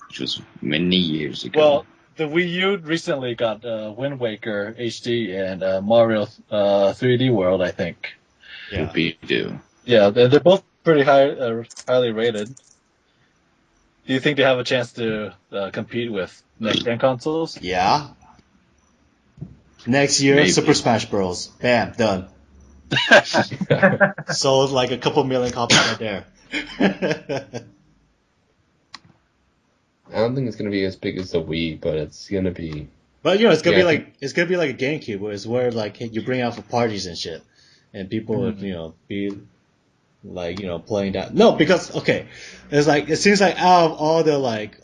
Which was many years ago. Well, the Wii U recently got Wind Waker HD and Mario 3D World, I think. Yeah. Do. Yeah, they're both pretty highly rated. Do you think they have a chance to compete with next-gen consoles? Yeah. Next year, Maybe. Super Smash Bros. Bam, done. Sold like a couple million copies right there. I don't think it's gonna be as big as the Wii, but it's gonna be. But you know, it's gonna Yeah, be I like it's gonna be like a GameCube, where it's where like you bring out for parties and shit, and people would be like playing that. No, because okay, it's like it seems like out of all the like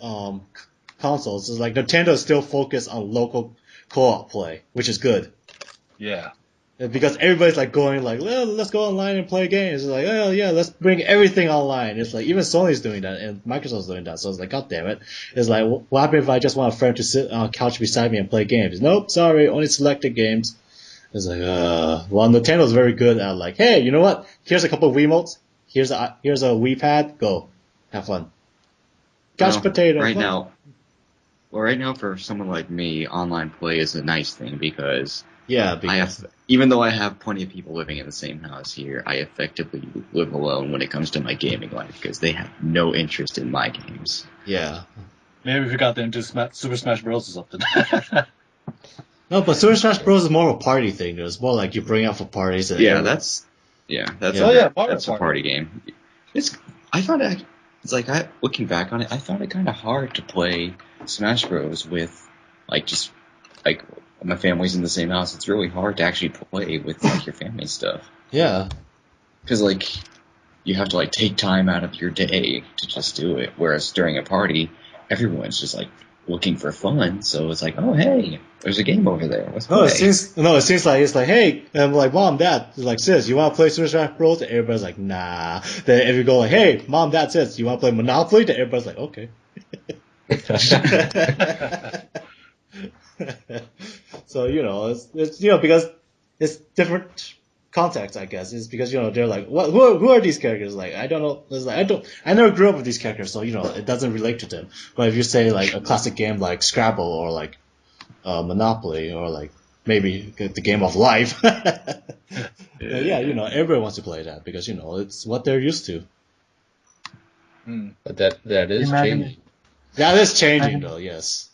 consoles, it's like Nintendo is still focused on local co-op play, which is good. Yeah. Because everybody's like going like, well, let's go online and play games. It's like, oh yeah, let's bring everything online. It's like even Sony's doing that and Microsoft's doing that. So it's like, god damn it. It's like, what happens if I just want a friend to sit on a couch beside me and play games? Nope, sorry, only selected games. It's like, well, Nintendo's very good at like, hey, you know what? Here's a couple of Wiimotes. Here's a Wii pad. Go, have fun. Couch potato. Right fun. now, for someone like me, online play is a nice thing because because even though I have plenty of people living in the same house here, I effectively live alone when it comes to my gaming life because they have no interest in my games. yeah. Maybe if you got them into Super Smash Bros. Or something. No, but Super Smash Bros. Is more of a party thing. It's more like you bring out for parties. And That's Mario a Party. party game. Looking back on it, I found it kind of hard to play Smash Bros. With just my family's in the same house. It's really hard to actually play with your family stuff. Yeah. Because you have to take time out of your day to just do it. Whereas during a party, everyone's just looking for fun. So it's like, oh hey, there's a game over there. Let's play. It seems like it's like, hey, I'm like, mom, dad, it's like, sis, you want to play Super Smash Bros? And everybody's like, nah. Then if you go like, hey, mom, dad, sis, you want to play Monopoly? Then everybody's like, okay. So it's because it's different context, I guess. It's because they're like, what? Who are these characters? Like, I don't know. It's like I never grew up with these characters, so it doesn't relate to them. But if you say like a classic game like Scrabble or like Monopoly or like maybe the game of life, yeah, everyone wants to play that because it's what they're used to. But that is Imagine- changing. That is changing Imagine- though, yes.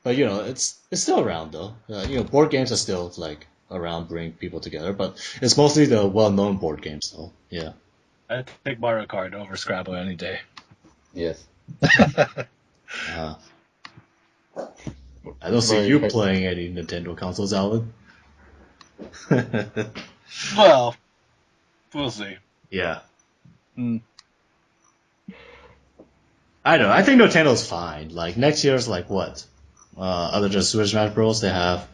But it's still around though. Board games are still like around bringing people together, but it's mostly the well-known board games though. Yeah. I'd take Mario Kart over Scrabble any day. Yes. I don't see Mario you Kart. playing any Nintendo consoles, Alan. Well, we'll see. Yeah. Mm. I don't know. I think Nintendo's fine. Like next year's like what? Other than Super Smash Bros, they have.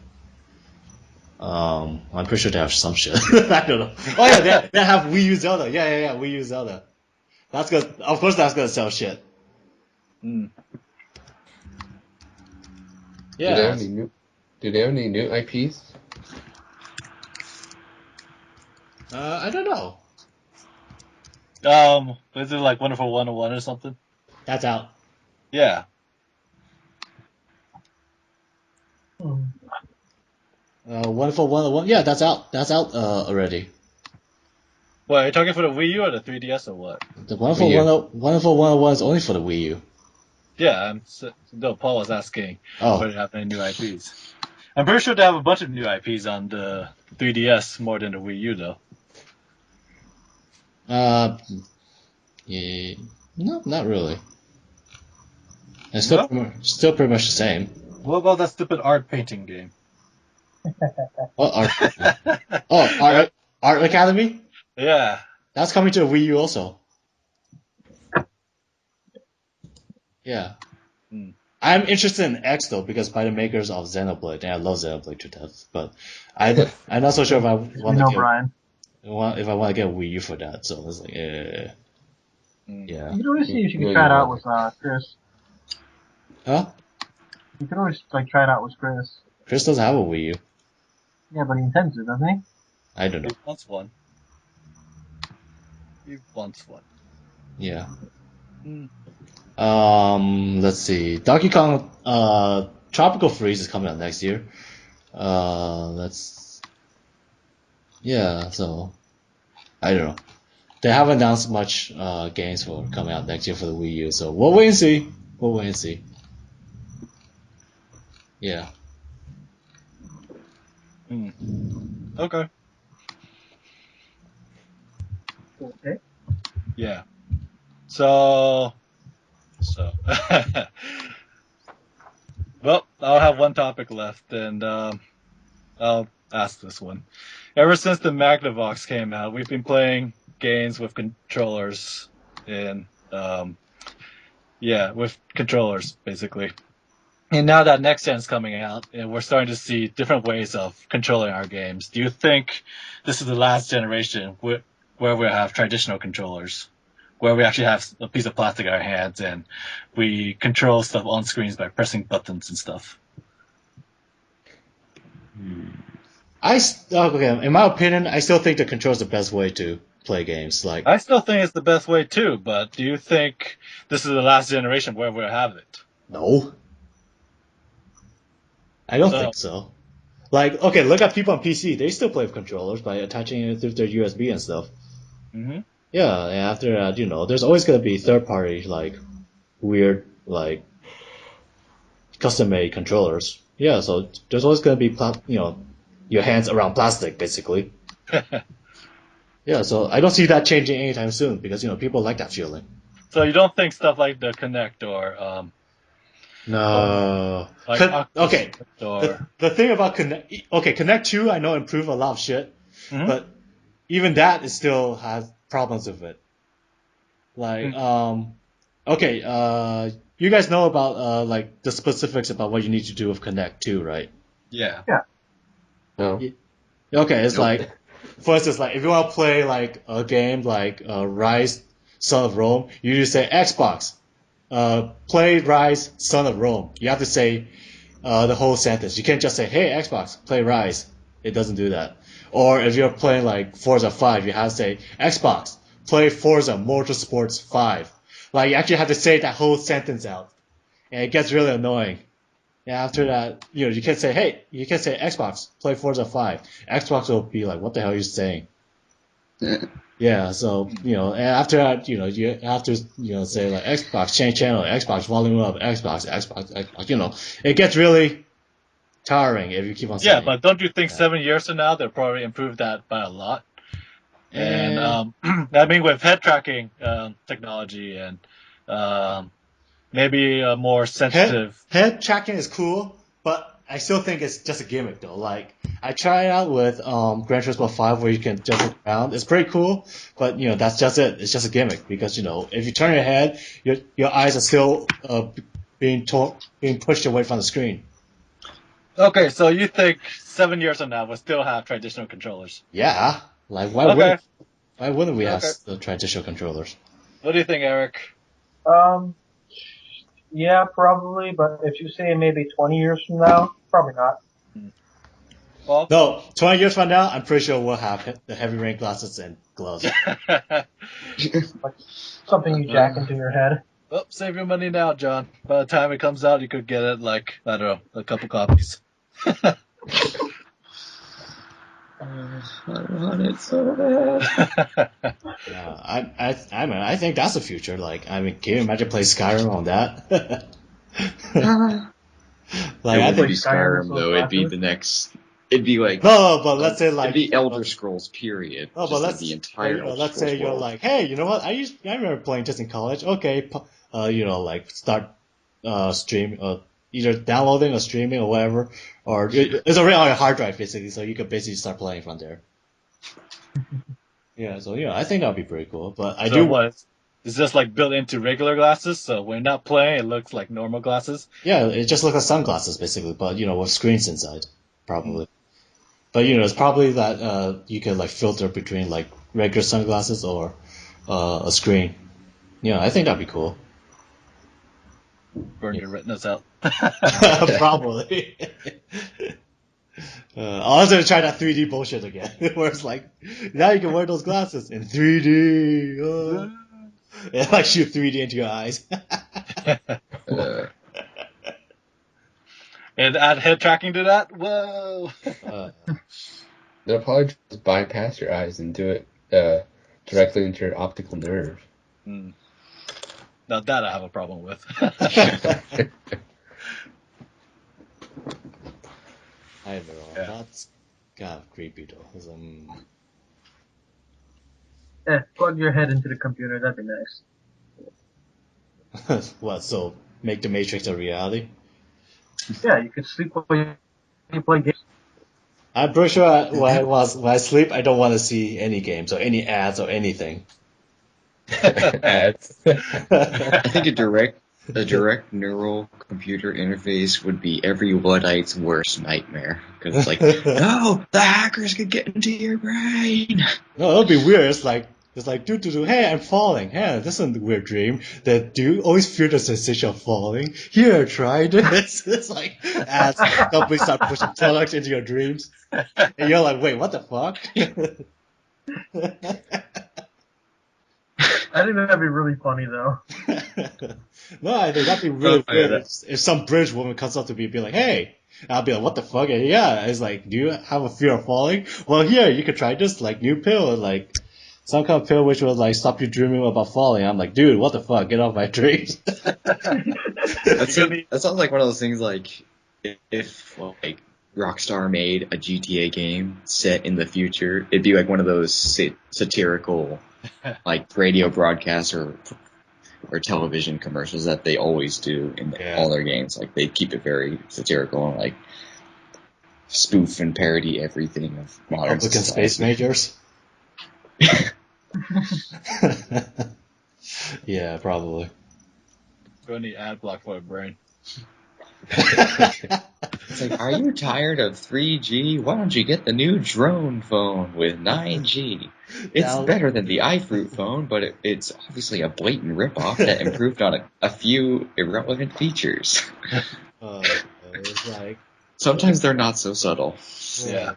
I'm pretty sure they have some shit. I don't know. Oh yeah, they have Wii U Zelda. Yeah, Wii U Zelda. That's gonna, of course, that's gonna sell shit. Mm. Do they Yeah. have any new IPs? I don't know. Is it like Wonderful 101 or something? That's out. Yeah. Wonderful 101. Yeah, that's out. That's out already. What, are you talking for the Wii U or the 3DS or what? The Wonderful Wii U. 101 is only for the Wii U. Yeah, no, Paul was asking Oh. whether they have any new IPs. I'm pretty sure they have a bunch of new IPs on the 3DS more than the Wii U, though. Yeah, no, not really. It's still still pretty much the same. What about that stupid art painting game? What art? Art Academy. Yeah. That's coming to a Wii U also. Yeah. Hmm. I'm interested in X though because by the makers of Xenoblade, and I love Xenoblade to death. But I'm not so sure if I want to Brian. if I want to get a Wii U for that. So it's like, Mm. yeah. You could always see if you Yeah, could try it you out will. with Chris. Huh? You could always try it out with Chris. Chris doesn't have a Wii U. Yeah, but he intends to, doesn't he? I don't know. He wants one. He wants one. Yeah. Mm. Let's see. Donkey Kong Tropical Freeze is coming out next year. So I don't know. They haven't announced much games for coming out next year for the Wii U, so we'll wait and see. Yeah. Mm. Okay. Okay. Yeah. So. Well, I'll have one topic left, and I'll ask this one. Ever since the Magnavox came out, we've been playing games with controllers, and with controllers basically. And now that next gen's coming out, and we're starting to see different ways of controlling our games. Do you think this is the last generation where we'll have traditional controllers, where we actually have a piece of plastic in our hands and we control stuff on screens by pressing buttons and stuff? Okay. In my opinion, I still think the control is the best way to play games. Like, I still think it's the best way too, but do you think this is the last generation where we'll have it? no, I don't think so. Like, okay, look at people on PC. They still play with controllers by attaching it through their USB and stuff. Mm-hmm. Yeah, and after that, there's always gonna be third party, like, weird, like, custom made controllers. Yeah, so there's always gonna be, your hands around plastic, basically. Yeah, so I don't see that changing anytime soon because, people like that feeling. So you don't think stuff like the Kinect or No. like Okay. or The thing about Connect, okay, Connect 2 I know improved a lot of shit, Mhm. but even that is still has problems with it. Like, okay, you guys know about like the specifics about what you need to do with Connect 2, right? yeah. No. Okay, it's Nope. like, for instance, like if you want to play like a game like Rise, Son of Rome, you just say Xbox, play Rise, Son of Rome. You have to say the whole sentence. You can't just say, hey, Xbox, play Rise. It doesn't do that. Or if you're playing like Forza 5, you have to say, Xbox, play Forza Motorsports 5. Like, you actually have to say that whole sentence out. And it gets really annoying. And after that, you can say, hey, you can say Xbox, play Forza 5. Xbox will be like, what the hell are you saying? Yeah, so, and after that, you have to, say like Xbox, change channel, Xbox, volume up, Xbox, it gets really tiring if you keep on saying Yeah, but don't you think 7 years from now they'll probably improve that by a lot? And I mean, with head tracking technology and maybe a more sensitive. Head tracking is cool, but I still think it's just a gimmick though. Like I tried it out with Gran Turismo 5 where you can just look around. It's pretty cool, but that's just it. It's just a gimmick because if you turn your head, your eyes are still being pushed away from the screen. Okay, so you think 7 years from now we'll still have traditional controllers? Yeah, like why wouldn't we have the traditional controllers? What do you think, Eric? Yeah, probably, but if you say maybe 20 years from now, probably not. Well, no, 20 years from now, I'm pretty sure we'll have the heavy rain glasses and gloves. Like something you jack into your head. Well, save your money now, John. By the time it comes out, you could get it like, I don't know, a couple copies. I want it so bad. I think that's the future. Like, can you imagine playing Skyrim on that? Like, it wouldn't be Skyrim though. It'd be the next. It'd be like but let's say like it'd be Elder Scrolls period. No, but like the entire. Let's say you're like, hey, you know what? I remember playing this in college. Okay, like start stream, either downloading or streaming or whatever, or it's already on your hard drive basically, so you could basically start playing from there. Yeah, so I think that'd be pretty cool. But I do. What? It's just like built into regular glasses, so when not playing, it looks like normal glasses. Yeah, it just looks like sunglasses basically, but with screens inside, probably. But it's probably that you can like filter between like regular sunglasses or a screen. I think that'd be cool. Burn your retinas out. Probably. I'll have to try that 3D bullshit again, where it's like now you can wear those glasses in 3D. Oh. It like shoot 3D into your eyes. And add head tracking to that? Whoa! They'll probably just bypass your eyes and do it directly into your optical nerve. Now that I have a problem with. I don't know. Yeah. That's kind of creepy though. Plug your head into the computer. That'd be nice. What? So make the Matrix a reality? Yeah, you could sleep while you play games. I'm pretty sure when I sleep, I don't want to see any games or any ads or anything. Ads. I think a direct neural computer interface would be every Luddite's worst nightmare. Because it's like, no, the hackers could get into your brain. No, it'll be weird. It's like, hey, I'm falling. Hey, this isn't a weird dream. That do you always feel the sensation of falling? Here, try this. It's like, as companies start pushing products into your dreams. And you're like, wait, what the fuck? I think that'd be really funny, though. No, I think that'd be really weird if some British woman comes up to me and be like, hey. I'll be like, what the fuck? And yeah, it's like, do you have a fear of falling? Well, here, you could try this, like, new pill, like, some kind of pill which will, like, stop you dreaming about falling. I'm like, dude, what the fuck? Get off my dreams. That sounds like one of those things, like, if like, Rockstar made a GTA game set in the future, it'd be like one of those satirical, like, radio broadcasts or television commercials that they always do in all their games. Like, they keep it very satirical and, like, spoof and parody everything of modern Republican space majors? Yeah, probably. Gonna need ad block for a brain. It's like, are you tired of 3G? Why don't you get the new drone phone with 9G? It's better than the iFruit phone, but it's obviously a blatant ripoff that improved on a few irrelevant features. It's like Sometimes they're not so subtle. Yeah.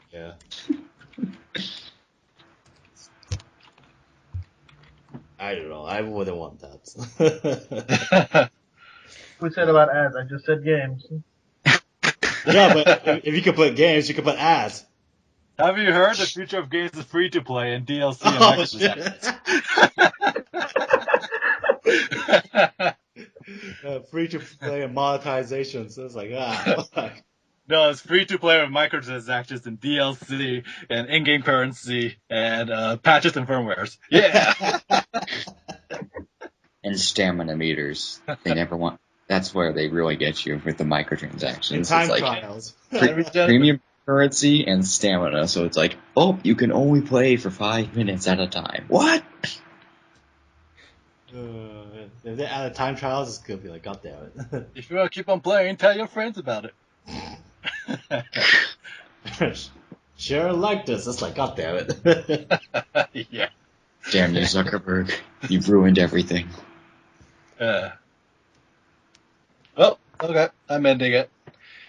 I don't know. I wouldn't want that. Who said about ads? I just said games. Yeah, but if you can play games, you can put ads. Have you heard the future of games is free to play and DLC and Oh shit! Free to play and monetization. So it's like fuck. No, it's free to play with microtransactions and DLC and in-game currency and patches and firmwares. Yeah. And stamina meters. They never want. That's where they really get you with the microtransactions. And time it's like trials. premium currency and stamina. So it's like, oh, you can only play for 5 minutes at a time. What? If they add time trials, it's gonna be like, god damn it. If you want to keep on playing, tell your friends about it. Share like this. It's like, god damn it. Yeah. Damn you, Zuckerberg. You've ruined everything. Well, okay. I'm ending it.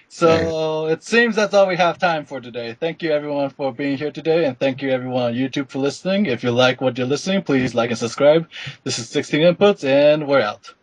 So it seems that's all we have time for today. Thank you everyone for being here today, and thank you everyone on YouTube for listening. If you like what you're listening, please like and subscribe. This is 16 Inputs, and we're out.